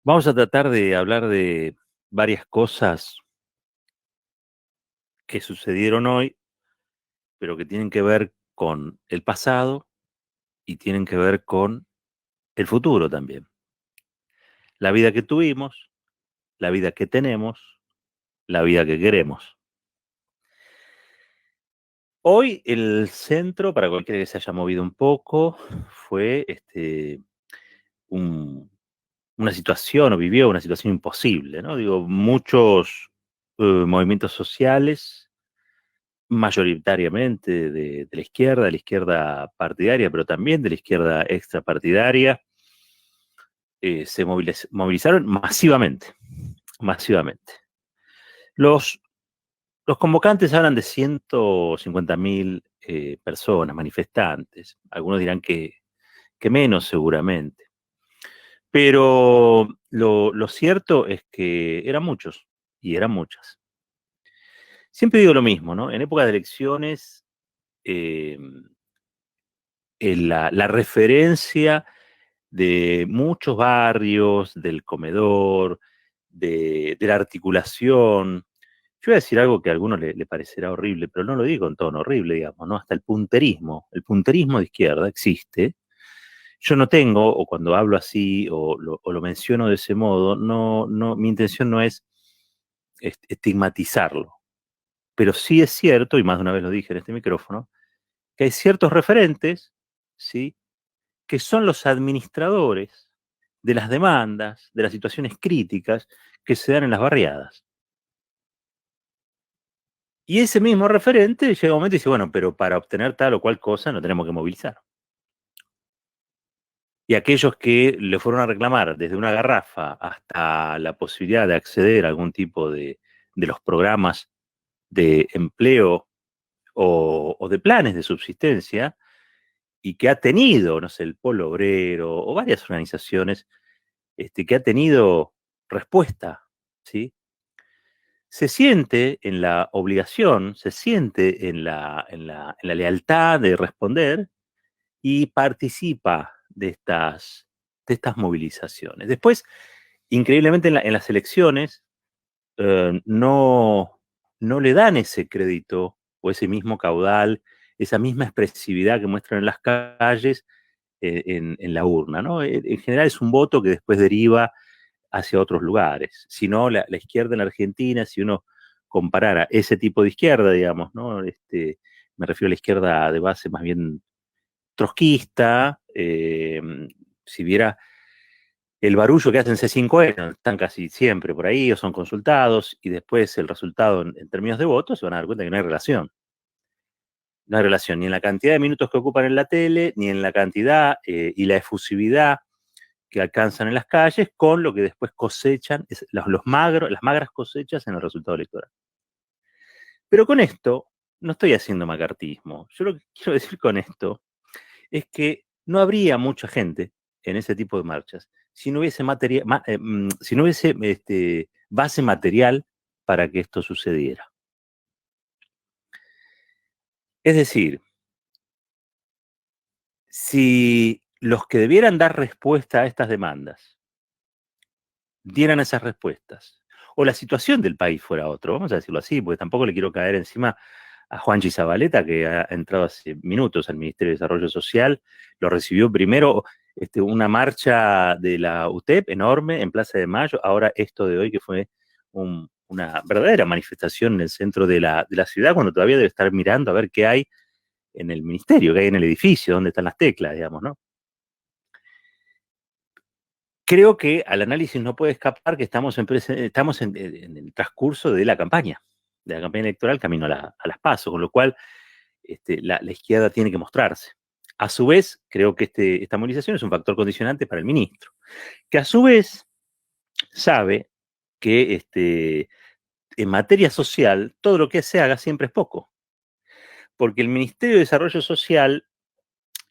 Vamos a tratar de hablar de varias cosas que sucedieron hoy, pero que tienen que ver con el pasado y tienen que ver con el futuro también. La vida que tuvimos, la vida que tenemos, la vida que queremos. Hoy el centro, para cualquiera que se haya movido un poco, fue un- una situación o vivió una situación imposible, ¿no? Digo, muchos movimientos sociales mayoritariamente de la izquierda partidaria, pero también de la izquierda extrapartidaria, se movilizaron masivamente, masivamente. Los, los convocantes hablan de 150.000 personas, manifestantes. Algunos dirán que menos seguramente. Pero lo cierto es que eran muchos y eran muchas. Siempre digo lo mismo, ¿no? En época de elecciones, eh, la referencia de muchos barrios, del comedor, de la articulación. Yo voy a decir algo que a algunos le parecerá horrible, pero no lo digo en tono horrible, digamos, ¿no? Hasta el punterismo de izquierda existe. Yo no tengo, o cuando hablo así, o lo menciono de ese modo, mi intención no es estigmatizarlo, pero sí es cierto, y más de una vez lo dije en este micrófono, que hay ciertos referentes, ¿sí?, que son los administradores de las demandas, de las situaciones críticas que se dan en las barriadas. Y ese mismo referente llega un momento y dice, bueno, pero para obtener tal o cual cosa no tenemos que movilizar. Y aquellos que le fueron a reclamar desde una garrafa hasta la posibilidad de acceder a algún tipo de los programas de empleo o de planes de subsistencia, y que ha tenido, no sé, el Polo Obrero o varias organizaciones, que ha tenido respuesta, ¿sí? Se siente en la obligación, se siente en la lealtad de responder y participa de estas movilizaciones. Después, increíblemente en las elecciones, no le dan ese crédito o ese mismo caudal, esa misma expresividad que muestran en las calles, en la urna, ¿no? En general es un voto que después deriva hacia otros lugares. Si no, la izquierda en la Argentina, si uno comparara ese tipo de izquierda, digamos, ¿no? Me refiero a la izquierda de base más bien trotskista, si viera el barullo que hacen C5N, están casi siempre por ahí o son consultados, y después el resultado en términos de votos, se van a dar cuenta que no hay relación. No hay relación ni en la cantidad de minutos que ocupan en la tele, ni en la cantidad y la efusividad que alcanzan en las calles con lo que después cosechan, las magras cosechas en el resultado electoral. Pero con esto no estoy haciendo macartismo. Yo lo que quiero decir con esto es que no habría mucha gente en ese tipo de marchas si no hubiese, si no hubiese base material para que esto sucediera. Es decir, si los que debieran dar respuesta a estas demandas dieran esas respuestas, o la situación del país fuera otro, vamos a decirlo así, porque tampoco le quiero caer encima a Juanchi Zabaleta, que ha entrado hace minutos al Ministerio de Desarrollo Social, lo recibió primero una marcha de la UTEP enorme en Plaza de Mayo, ahora esto de hoy que fue una verdadera manifestación en el centro de la ciudad, cuando todavía debe estar mirando a ver qué hay en el ministerio, qué hay en el edificio, dónde están las teclas, digamos, ¿no? Creo que al análisis no puede escapar que estamos en el transcurso de la campaña electoral camino a las PASO, con lo cual la izquierda tiene que mostrarse. A su vez, creo que esta movilización es un factor condicionante para el ministro, que a su vez sabe que en materia social todo lo que se haga siempre es poco, porque el Ministerio de Desarrollo Social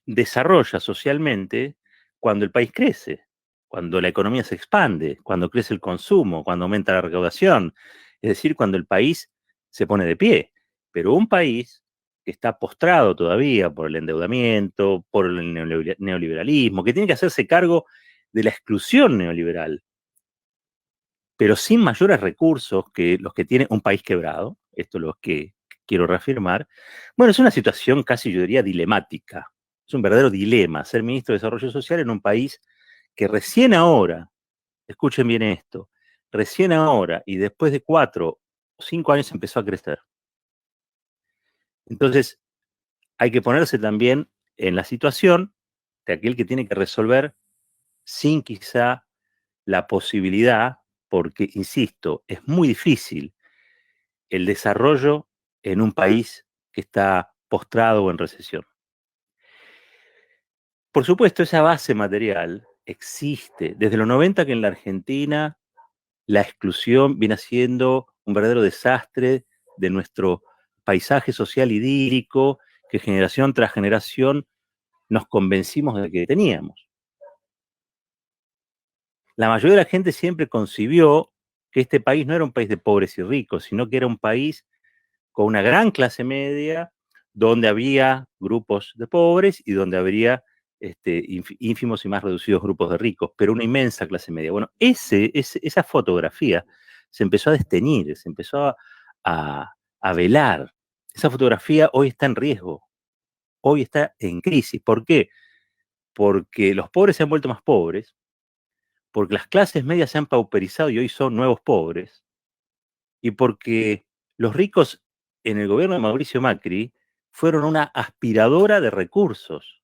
desarrolla socialmente cuando el país crece, cuando la economía se expande, cuando crece el consumo, cuando aumenta la recaudación, es decir, cuando el país se pone de pie. Pero un país que está postrado todavía por el endeudamiento, por el neoliberalismo, que tiene que hacerse cargo de la exclusión neoliberal, pero sin mayores recursos que los que tiene un país quebrado, esto es lo que quiero reafirmar. Bueno, es una situación casi, yo diría, dilemática. Es un verdadero dilema ser ministro de Desarrollo Social en un país que recién ahora, escuchen bien esto, recién ahora y después de 4 o 5 años empezó a crecer. Entonces, hay que ponerse también en la situación de aquel que tiene que resolver sin quizá la posibilidad, porque, insisto, es muy difícil el desarrollo en un país que está postrado o en recesión. Por supuesto, esa base material existe. Desde los 90 que en la Argentina la exclusión viene siendo un verdadero desastre de nuestro paisaje social idílico que generación tras generación nos convencimos de que teníamos. La mayoría de la gente siempre concibió que este país no era un país de pobres y ricos, sino que era un país con una gran clase media, donde había grupos de pobres y donde habría ínfimos y más reducidos grupos de ricos, pero una inmensa clase media. Bueno, esa fotografía se empezó a desteñir, se empezó a velar. Esa fotografía hoy está en riesgo, hoy está en crisis. ¿Por qué? Porque los pobres se han vuelto más pobres, porque las clases medias se han pauperizado y hoy son nuevos pobres, y porque los ricos en el gobierno de Mauricio Macri fueron una aspiradora de recursos.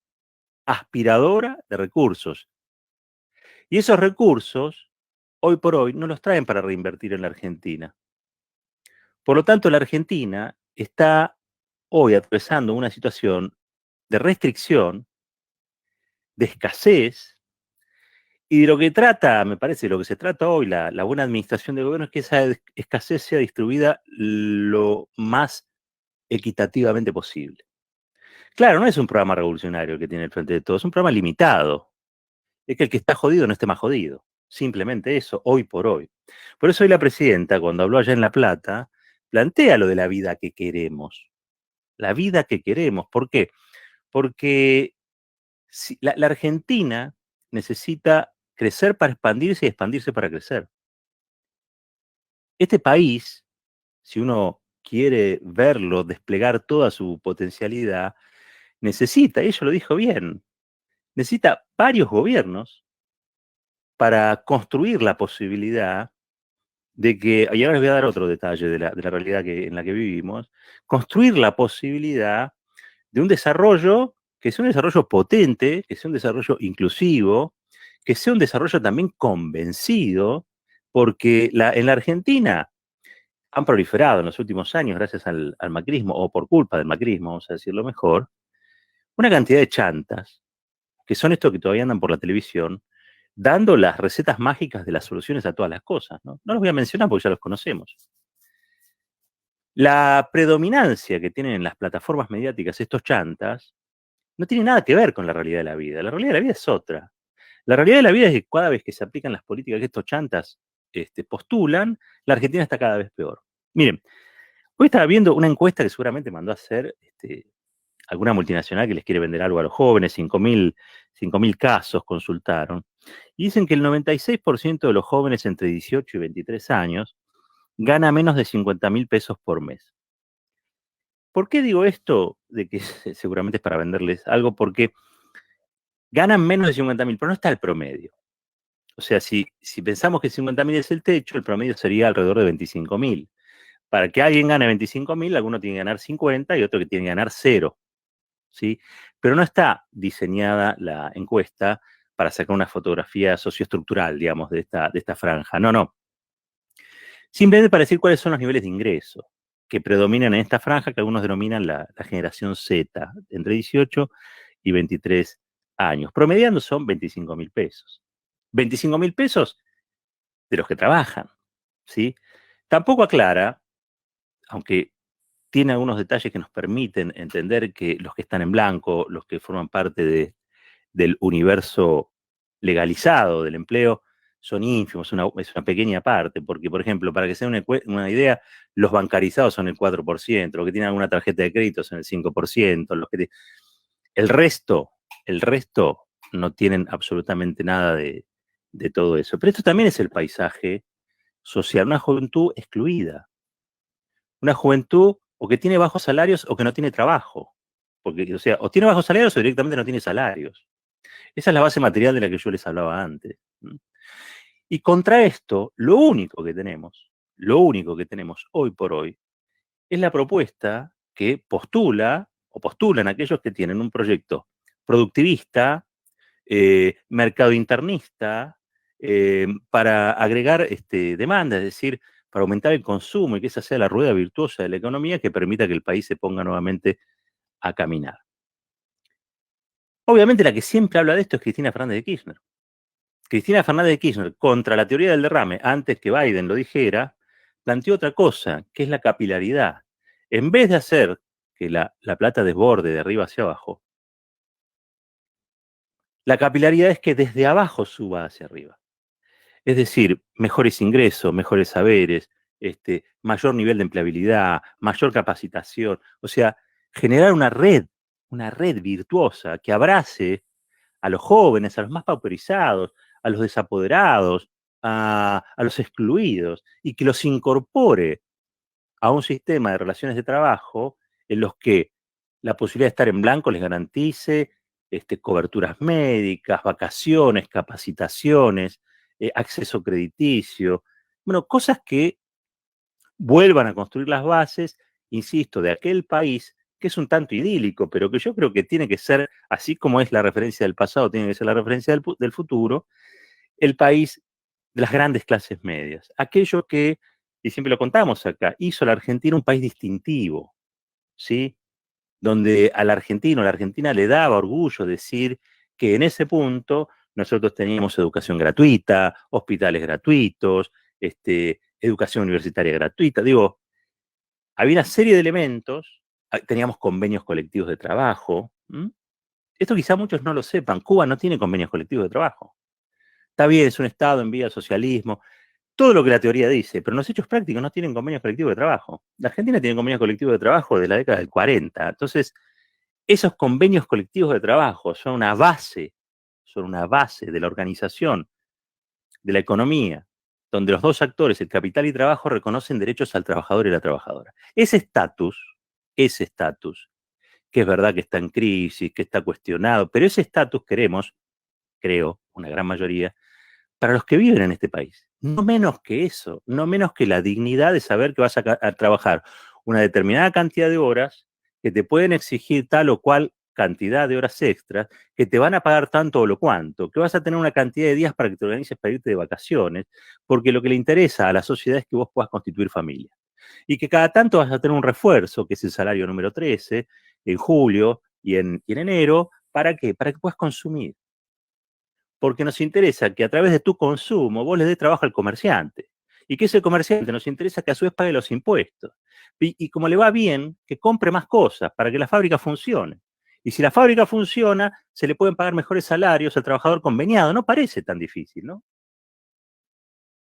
Y esos recursos, hoy por hoy, no los traen para reinvertir en la Argentina. Por lo tanto, la Argentina está hoy atravesando una situación de restricción, de escasez, y de lo que trata, me parece, lo que se trata hoy, la buena administración del gobierno, es que esa escasez sea distribuida lo más equitativamente posible. Claro, no es un programa revolucionario el que tiene el Frente de Todos, es un programa limitado. Es que el que está jodido no esté más jodido. Simplemente eso, hoy por hoy. Por eso hoy la presidenta, cuando habló allá en La Plata, plantea lo de la vida que queremos. La vida que queremos. ¿Por qué? Porque si, la Argentina necesita crecer para expandirse y expandirse para crecer. Este país, si uno quiere verlo desplegar toda su potencialidad, necesita, y ella lo dijo bien, necesita varios gobiernos para construir la posibilidad de que, y ahora les voy a dar otro detalle de la realidad en la que vivimos, construir la posibilidad de un desarrollo que sea un desarrollo potente, que sea un desarrollo inclusivo, que sea un desarrollo también convencido, porque en la Argentina han proliferado en los últimos años, gracias al macrismo, o por culpa del macrismo, vamos a decirlo mejor, una cantidad de chantas, que son estos que todavía andan por la televisión, dando las recetas mágicas de las soluciones a todas las cosas. No los voy a mencionar porque ya los conocemos. La predominancia que tienen en las plataformas mediáticas estos chantas no tiene nada que ver con la realidad de la vida. La realidad de la vida es otra. La realidad de la vida es que cada vez que se aplican las políticas que estos chantas postulan, la Argentina está cada vez peor. Miren, hoy estaba viendo una encuesta que seguramente mandó a hacer alguna multinacional que les quiere vender algo a los jóvenes, 5.000 casos consultaron, y dicen que el 96% de los jóvenes entre 18 y 23 años gana menos de 50.000 pesos por mes. ¿Por qué digo esto? De que seguramente es para venderles algo, porque ganan menos de 50.000, pero no está el promedio. O sea, si pensamos que 50.000 es el techo, el promedio sería alrededor de 25.000. Para que alguien gane 25.000, alguno tiene que ganar 50 y otro que tiene que ganar 0. ¿Sí? Pero no está diseñada la encuesta para sacar una fotografía socioestructural, digamos, de esta franja. No. Simplemente para decir cuáles son los niveles de ingreso que predominan en esta franja, que algunos denominan la generación Z, entre 18 y 23 años. Promediando son 25.000 pesos. 25.000 pesos de los que trabajan, ¿sí? Tampoco aclara, aunque tiene algunos detalles que nos permiten entender que los que están en blanco, los que forman parte del universo legalizado del empleo, son ínfimos, es una pequeña parte, porque, por ejemplo, para que sea una idea, los bancarizados son el 4%, los que tienen alguna tarjeta de crédito son el 5%, el resto, el resto no tienen absolutamente nada de todo eso. Pero esto también es el paisaje social, una juventud excluida, una juventud o que tiene bajos salarios o que no tiene trabajo. Porque, o sea, o tiene bajos salarios o directamente no tiene salarios. Esa es la base material de la que yo les hablaba antes. Y contra esto, lo único que tenemos hoy por hoy, es la propuesta que postula o postulan aquellos que tienen un proyecto productivista, mercado internista, para agregar demanda, es decir, para aumentar el consumo y que esa sea la rueda virtuosa de la economía que permita que el país se ponga nuevamente a caminar. Obviamente la que siempre habla de esto es Cristina Fernández de Kirchner. Cristina Fernández de Kirchner, contra la teoría del derrame, antes que Biden lo dijera, planteó otra cosa, que es la capilaridad. En vez de hacer que la plata desborde de arriba hacia abajo, la capilaridad es que desde abajo suba hacia arriba. Es decir, mejores ingresos, mejores saberes, mayor nivel de empleabilidad, mayor capacitación. O sea, generar una red virtuosa que abrace a los jóvenes, a los más pauperizados, a los desapoderados, a los excluidos, y que los incorpore a un sistema de relaciones de trabajo en los que la posibilidad de estar en blanco les garantice coberturas médicas, vacaciones, capacitaciones, acceso crediticio, bueno, cosas que vuelvan a construir las bases, insisto, de aquel país que es un tanto idílico, pero que yo creo que tiene que ser, así como es la referencia del pasado, tiene que ser la referencia del futuro, el país de las grandes clases medias. Aquello que, y siempre lo contamos acá, hizo a la Argentina un país distintivo, ¿sí? Donde al argentino, a la Argentina le daba orgullo decir que en ese punto nosotros teníamos educación gratuita, hospitales gratuitos, educación universitaria gratuita. Digo, había una serie de elementos, teníamos convenios colectivos de trabajo. Esto quizá muchos no lo sepan, Cuba no tiene convenios colectivos de trabajo. Está bien, es un Estado en vía al socialismo, todo lo que la teoría dice, pero en los hechos prácticos no tienen convenios colectivos de trabajo. La Argentina tiene convenios colectivos de trabajo de la década del 40. Entonces, esos convenios colectivos de trabajo son una base de la organización, de la economía, donde los dos actores, el capital y trabajo, reconocen derechos al trabajador y a la trabajadora. Ese estatus, que es verdad que está en crisis, que está cuestionado, pero ese estatus queremos, creo, una gran mayoría, para los que viven en este país. No menos que eso, no menos que la dignidad de saber que vas a trabajar una determinada cantidad de horas, que te pueden exigir tal o cual cantidad de horas extras, que te van a pagar tanto o lo cuanto, que vas a tener una cantidad de días para que te organices para irte de vacaciones, porque lo que le interesa a la sociedad es que vos puedas constituir familia. Y que cada tanto vas a tener un refuerzo, que es el salario número 13, en julio y en enero, ¿para qué? Para que puedas consumir, porque nos interesa que a través de tu consumo vos le des trabajo al comerciante. Y que ese comerciante nos interesa que a su vez pague los impuestos. Y como le va bien, que compre más cosas para que la fábrica funcione. Y si la fábrica funciona, se le pueden pagar mejores salarios al trabajador conveniado. No parece tan difícil, ¿no?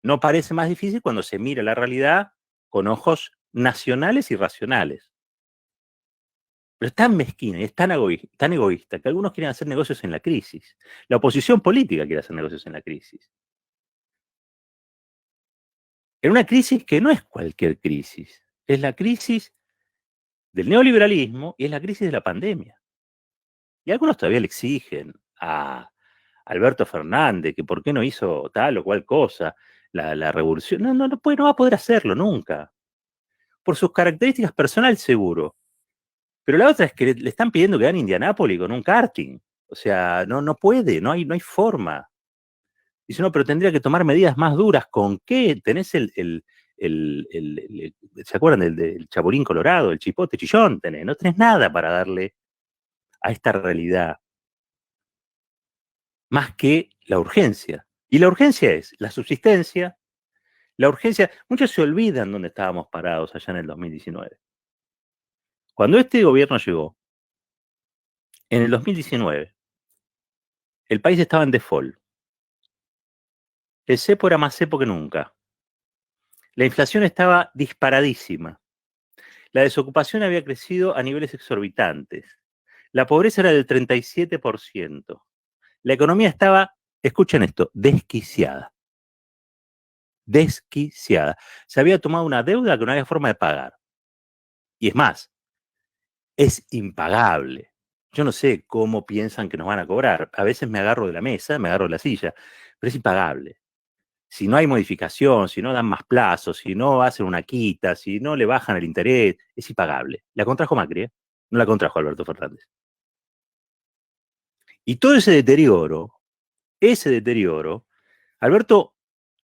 No parece más difícil cuando se mira la realidad con ojos nacionales y racionales. Pero es tan mezquina y es tan egoísta que algunos quieren hacer negocios en la crisis. La oposición política quiere hacer negocios en la crisis. En una crisis que no es cualquier crisis, es la crisis del neoliberalismo y es la crisis de la pandemia. Y algunos todavía le exigen a Alberto Fernández que por qué no hizo tal o cual cosa, la revolución. No va a poder hacerlo nunca. Por sus características personales, seguro. Pero la otra es que le están pidiendo que gane Indianápolis con un karting. O sea, no puede, no hay forma. Dice, no, pero tendría que tomar medidas más duras. ¿Con qué? Tenés ¿se acuerdan del Chapulín Colorado, el chipote chillón? No tenés nada para darle a esta realidad, más que la urgencia. Y la urgencia es la subsistencia, la urgencia. Muchos se olvidan dónde estábamos parados allá en el 2019. Cuando este gobierno llegó, en el 2019, el país estaba en default. El cepo era más cepo que nunca. La inflación estaba disparadísima. La desocupación había crecido a niveles exorbitantes. La pobreza era del 37%. La economía estaba, escuchen esto, desquiciada. desquiciada. Se había tomado una deuda que no había forma de pagar. Y es más, es impagable. Yo no sé cómo piensan que nos van a cobrar. A veces me agarro de la mesa, me agarro de la silla, pero es impagable. Si no hay modificación, si no dan más plazos, si no hacen una quita, si no le bajan el interés, es impagable. La contrajo Macri, ¿eh? No la contrajo Alberto Fernández. Y todo ese deterioro, Alberto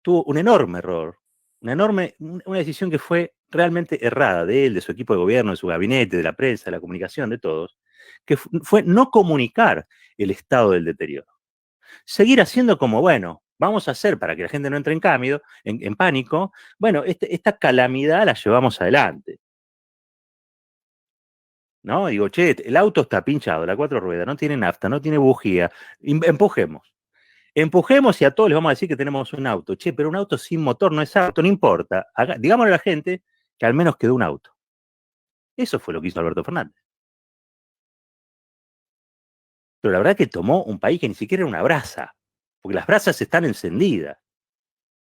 tuvo un enorme error, una decisión que fue realmente errada de él, de su equipo de gobierno, de su gabinete, de la prensa, de la comunicación, de todos, que fue no comunicar el estado del deterioro. Seguir haciendo como, bueno, vamos a hacer para que la gente no entre en cambio, en pánico, bueno, esta calamidad la llevamos adelante. ¿No? Digo, che, el auto está pinchado, la cuatro ruedas, no tiene nafta, no tiene bujía, empujemos. Empujemos y a todos les vamos a decir que tenemos un auto. Che, pero un auto sin motor no es auto, no importa. Digámosle a la gente que al menos quedó un auto. Eso fue lo que hizo Alberto Fernández. Pero la verdad que tomó un país que ni siquiera era una brasa, porque las brasas están encendidas.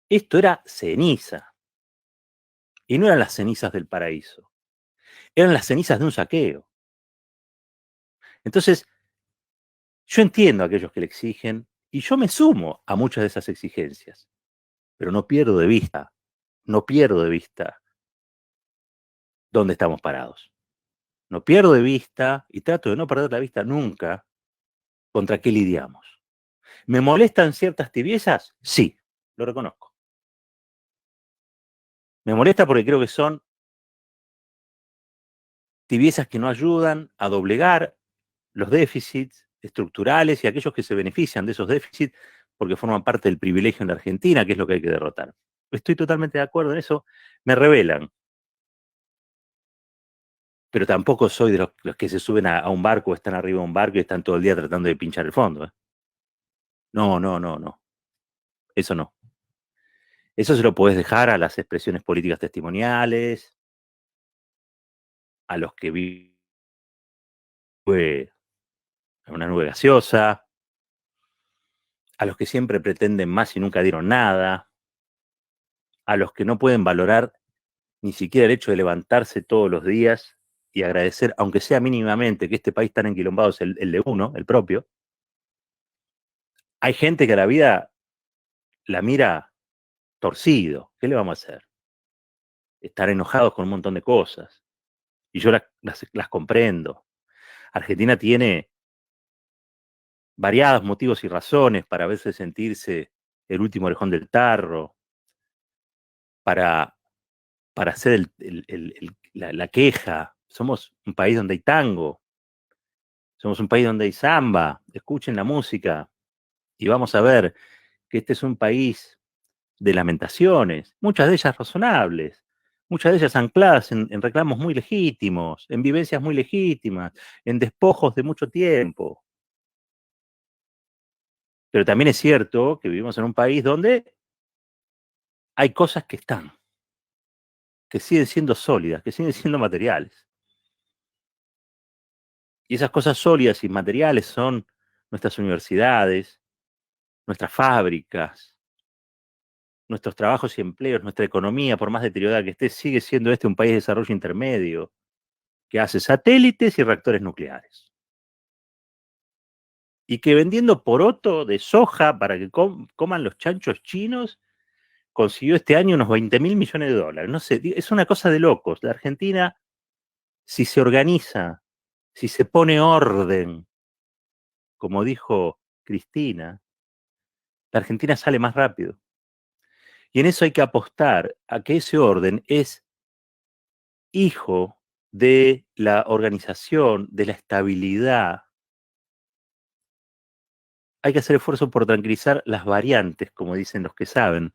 Esto era ceniza. Y no eran las cenizas del paraíso, eran las cenizas de un saqueo. Entonces, yo entiendo a aquellos que le exigen y yo me sumo a muchas de esas exigencias, pero no pierdo de vista dónde estamos parados. No pierdo de vista y trato de no perder la vista nunca contra qué lidiamos. ¿Me molestan ciertas tibiezas? Sí, lo reconozco. Me molesta porque creo que son tibiezas que no ayudan a doblegar los déficits estructurales y aquellos que se benefician de esos déficits porque forman parte del privilegio en la Argentina, que es lo que hay que derrotar. Estoy totalmente de acuerdo en eso, me revelan. Pero tampoco soy de los que se suben a un barco, están arriba de un barco y están todo el día tratando de pinchar el fondo. No, no, no, no. Eso no. Eso se lo podés dejar a las expresiones políticas testimoniales, a los que viven en una nube gaseosa, a los que siempre pretenden más y nunca dieron nada, a los que no pueden valorar ni siquiera el hecho de levantarse todos los días y agradecer, aunque sea mínimamente, que este país tan enquilombado es el de uno, el propio. Hay gente que a la vida la mira torcido. ¿Qué le vamos a hacer? Estar enojados con un montón de cosas. Y yo las comprendo. Argentina tiene variados motivos y razones para a veces sentirse el último orejón del tarro, para, para hacer la queja. Somos un país donde hay tango, somos un país donde hay samba, escuchen la música y vamos a ver que este es un país de lamentaciones, muchas de ellas razonables, muchas de ellas ancladas en reclamos muy legítimos, en vivencias muy legítimas, en despojos de mucho tiempo. Pero también es cierto que vivimos en un país donde hay cosas que siguen siendo sólidas, que siguen siendo materiales. Y esas cosas sólidas y materiales son nuestras universidades, nuestras fábricas, nuestros trabajos y empleos, nuestra economía, por más deteriorada que esté, sigue siendo este un país de desarrollo intermedio, que hace satélites y reactores nucleares. Y que vendiendo poroto de soja para que coman los chanchos chinos, consiguió este año unos 20.000 millones de dólares. No sé, es una cosa de locos. La Argentina, si se organiza, si se pone orden, como dijo Cristina, la Argentina sale más rápido. Y en eso hay que apostar a que ese orden es hijo de la organización, de la estabilidad. Hay que hacer esfuerzo por tranquilizar las variantes, como dicen los que saben,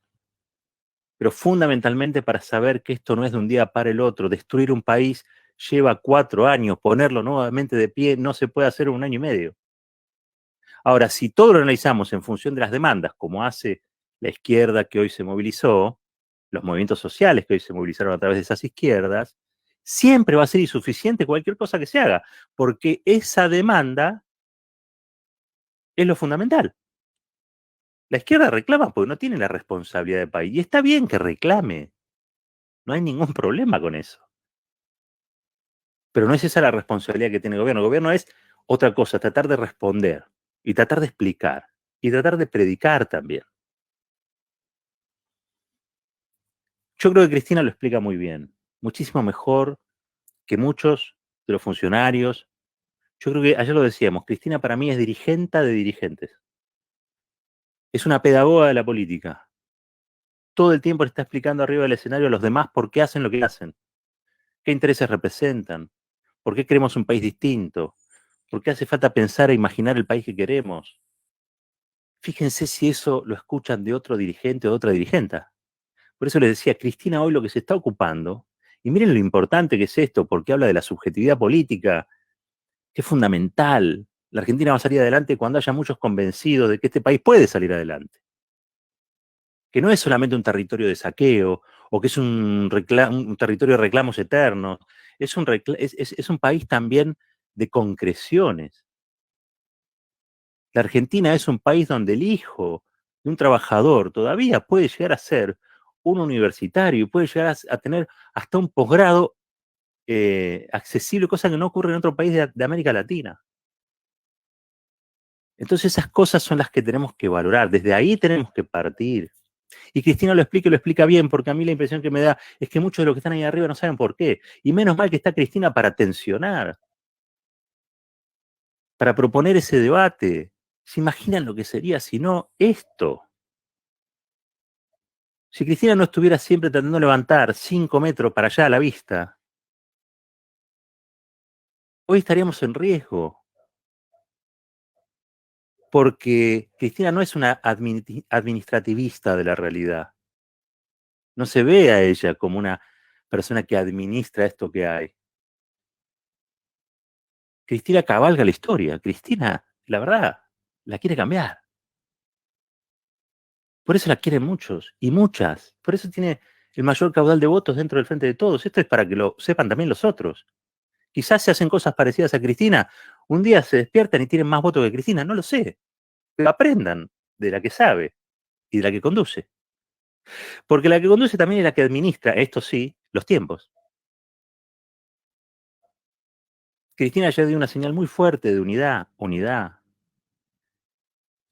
pero fundamentalmente para saber que esto no es de un día para el otro. Destruir un país lleva 4 años, ponerlo nuevamente de pie no se puede hacer en un año y medio. Ahora, si todo lo analizamos en función de las demandas, como hace la izquierda que hoy se movilizó, los movimientos sociales que hoy se movilizaron a través de esas izquierdas, siempre va a ser insuficiente cualquier cosa que se haga, porque esa demanda es lo fundamental. La izquierda reclama porque no tiene la responsabilidad del país. Y está bien que reclame. No hay ningún problema con eso. Pero no es esa la responsabilidad que tiene el gobierno. El gobierno es otra cosa, tratar de responder y tratar de explicar y tratar de predicar también. Yo creo que Cristina lo explica muy bien, muchísimo mejor que muchos de los funcionarios. Yo creo que ayer lo decíamos, Cristina para mí es dirigenta de dirigentes. Es una pedagoga de la política. Todo el tiempo le está explicando arriba del escenario a los demás por qué hacen lo que hacen, qué intereses representan, por qué queremos un país distinto, por qué hace falta pensar e imaginar el país que queremos. Fíjense si eso lo escuchan de otro dirigente o de otra dirigenta. Por eso les decía, Cristina hoy lo que se está ocupando, y miren lo importante que es esto, porque habla de la subjetividad política, que es fundamental. La Argentina va a salir adelante cuando haya muchos convencidos de que este país puede salir adelante. Que no es solamente un territorio de saqueo, o que es un territorio de reclamos eternos, es un país también de concreciones. La Argentina es un país donde el hijo de un trabajador todavía puede llegar a ser un universitario y puede llegar a tener hasta un posgrado accesible, cosa que no ocurre en otro país de América Latina. Entonces esas cosas son las que tenemos que valorar, desde ahí tenemos que partir. Y Cristina lo explica y lo explica bien, porque a mí la impresión que me da es que muchos de los que están ahí arriba no saben por qué. Y menos mal que está Cristina para tensionar, para proponer ese debate. ¿Se imaginan lo que sería si no esto? Si Cristina no estuviera siempre tratando de levantar 5 metros para allá a la vista, hoy estaríamos en riesgo, porque Cristina no es una administrativista de la realidad. No se ve a ella como una persona que administra esto que hay. Cristina cabalga la historia. Cristina, la verdad, la quiere cambiar. Por eso la quieren muchos y muchas. Por eso tiene el mayor caudal de votos dentro del Frente de Todos. Esto es para que lo sepan también los otros. Quizás se hacen cosas parecidas a Cristina. Un día se despiertan y tienen más votos que Cristina. No lo sé. Pero aprendan de la que sabe y de la que conduce. Porque la que conduce también es la que administra, esto sí, los tiempos. Cristina ayer dio una señal muy fuerte de unidad. Unidad.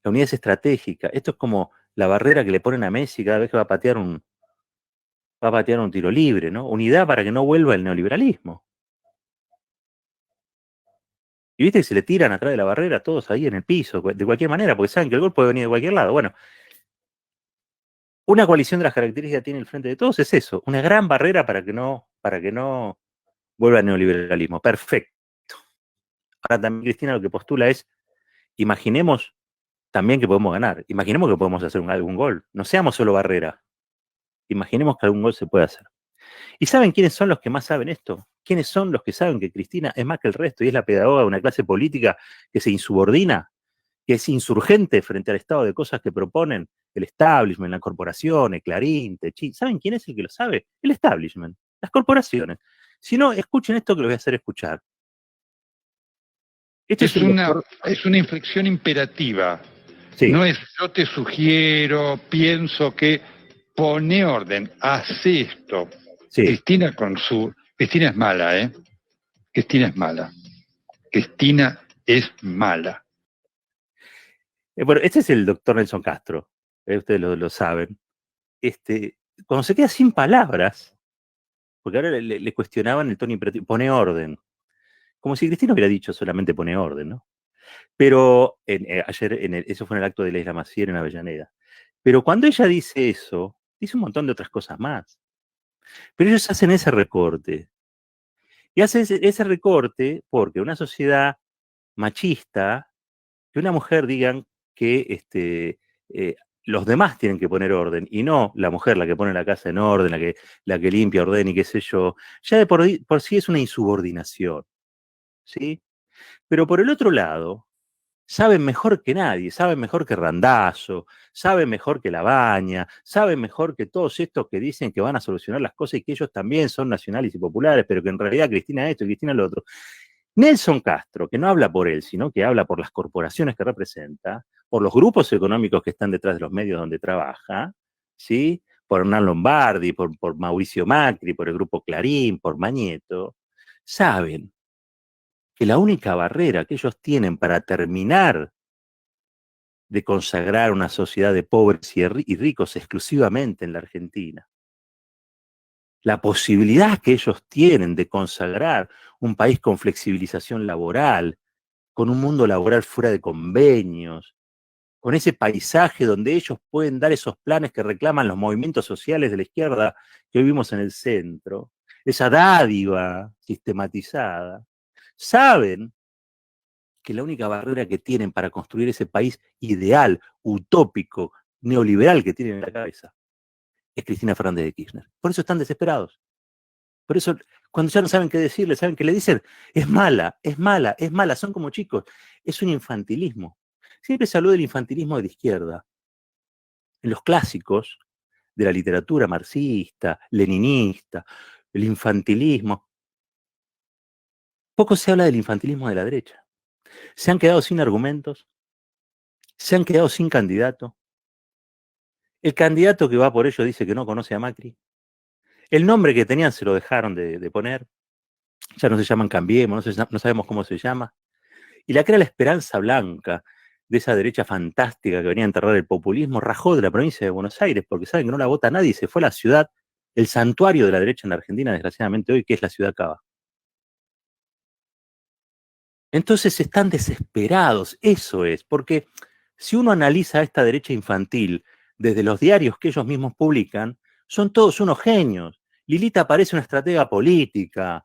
La unidad es estratégica. Esto es como la barrera que le ponen a Messi cada vez que va a patear un tiro libre, ¿no? Unidad para que no vuelva el neoliberalismo. Y viste que se le tiran atrás de la barrera todos ahí en el piso, de cualquier manera, porque saben que el gol puede venir de cualquier lado. Bueno, una coalición de las características que tiene el Frente de Todos es eso, una gran barrera para que no vuelva el neoliberalismo. Perfecto. Ahora también Cristina lo que postula es, imaginemos también que podemos ganar, imaginemos que podemos hacer algún gol, no seamos solo barrera, imaginemos que algún gol se puede hacer. ¿Y saben quiénes son los que más saben esto? ¿Quiénes son los que saben que Cristina es más que el resto y es la pedagoga de una clase política que se insubordina, que es insurgente frente al estado de cosas que proponen el establishment, las corporaciones, Clarín, Techín? ¿Saben quién es el que lo sabe? El establishment, las corporaciones. Si no, escuchen esto que los voy a hacer escuchar. Este es Es una inflexión imperativa. Sí. No es yo te sugiero, pienso que pone orden, hace esto. Sí. Cristina es mala, ¿eh? Cristina es mala. Cristina es mala. Bueno, este es el doctor Nelson Castro. Ustedes lo saben. Cuando se queda sin palabras, porque ahora le cuestionaban el tono imperativo, pone orden. Como si Cristina hubiera dicho solamente pone orden, ¿no? Pero ayer, eso fue en el acto de la Isla Maciel en Avellaneda. Pero cuando ella dice eso, dice un montón de otras cosas más. Pero ellos hacen ese recorte. Y hacen ese recorte porque una sociedad machista, que una mujer digan que los demás tienen que poner orden y no la mujer la que pone la casa en orden, la que limpia, ordena y qué sé yo, ya de por sí es una insubordinación, ¿sí? Pero por el otro lado, saben mejor que nadie, saben mejor que Randazzo, saben mejor que Labaña, saben mejor que todos estos que dicen que van a solucionar las cosas y que ellos también son nacionales y populares, pero que en realidad Cristina esto y Cristina lo otro. Nelson Castro, que no habla por él, sino que habla por las corporaciones que representa, por los grupos económicos que están detrás de los medios donde trabaja, ¿sí? Por Hernán Lombardi, por Mauricio Macri, por el grupo Clarín, por Mañeto, saben que la única barrera que ellos tienen para terminar de consagrar una sociedad de pobres y ricos exclusivamente en la Argentina, la posibilidad que ellos tienen de consagrar un país con flexibilización laboral, con un mundo laboral fuera de convenios, con ese paisaje donde ellos pueden dar esos planes que reclaman los movimientos sociales de la izquierda que hoy vimos en el centro, esa dádiva sistematizada, saben que la única barrera que tienen para construir ese país ideal, utópico, neoliberal que tienen en la cabeza es Cristina Fernández de Kirchner. Por eso están desesperados. Por eso, cuando ya no saben qué decirle, saben que le dicen, es mala, es mala, es mala, son como chicos. Es un infantilismo. Siempre se habló del infantilismo de la izquierda. En los clásicos de la literatura marxista, leninista, el infantilismo. Poco se habla del infantilismo de la derecha. Se han quedado sin argumentos, se han quedado sin candidato. El candidato que va por ello dice que no conoce a Macri. El nombre que tenían se lo dejaron de poner. Ya no se llaman Cambiemos, no sabemos cómo se llama. Y la que era la esperanza blanca de esa derecha fantástica que venía a enterrar el populismo, rajó de la provincia de Buenos Aires porque saben que no la vota nadie y se fue a la ciudad, el santuario de la derecha en la Argentina, desgraciadamente hoy, que es la ciudad Cava. Entonces están desesperados, eso es, porque si uno analiza a esta derecha infantil desde los diarios que ellos mismos publican, son todos unos genios. Lilita parece una estratega política,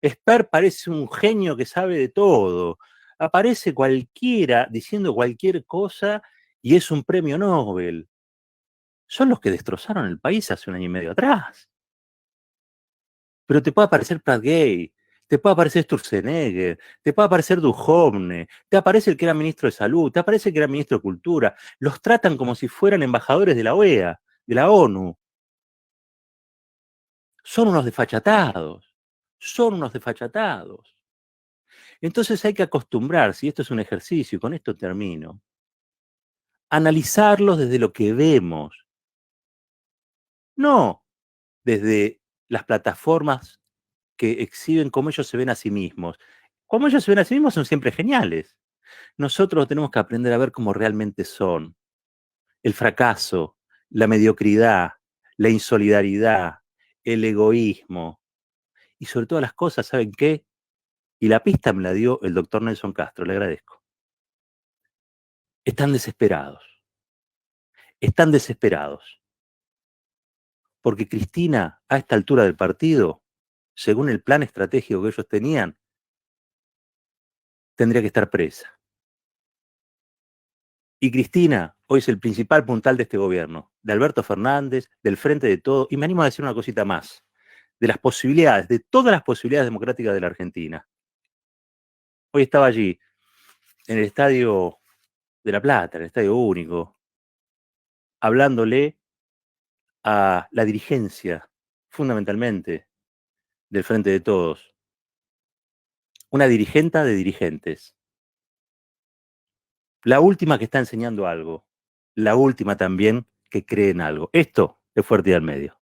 Esper parece un genio que sabe de todo. Aparece cualquiera diciendo cualquier cosa y es un premio Nobel. Son los que destrozaron el país hace un año y medio atrás. Pero te puede aparecer Prat Gay, te puede aparecer Sturzenegger, te puede aparecer Duhovne, te aparece el que era ministro de Salud, te aparece el que era ministro de Cultura. Los tratan como si fueran embajadores de la OEA, de la ONU. Son unos desfachatados. Son unos desfachatados. Entonces hay que acostumbrarse, y esto es un ejercicio, y con esto termino, analizarlos desde lo que vemos, no desde las plataformas que exhiben cómo ellos se ven a sí mismos. Como ellos se ven a sí mismos son siempre geniales. Nosotros tenemos que aprender a ver cómo realmente son. El fracaso, la mediocridad, la insolidaridad, el egoísmo, y sobre todas las cosas, ¿saben qué? Y la pista me la dio el doctor Nelson Castro, le agradezco. Están desesperados. Están desesperados. Porque Cristina, a esta altura del partido, según el plan estratégico que ellos tenían, tendría que estar presa. Y Cristina hoy es el principal puntal de este gobierno, de Alberto Fernández, del Frente de Todo, y me animo a decir una cosita más, de las posibilidades, de todas las posibilidades democráticas de la Argentina. Hoy estaba allí, en el Estadio de La Plata, en el Estadio Único, hablándole a la dirigencia, fundamentalmente, del Frente de Todos, una dirigenta de dirigentes, la última que está enseñando algo, la última también que cree en algo. Esto es Fuerte y al Medio.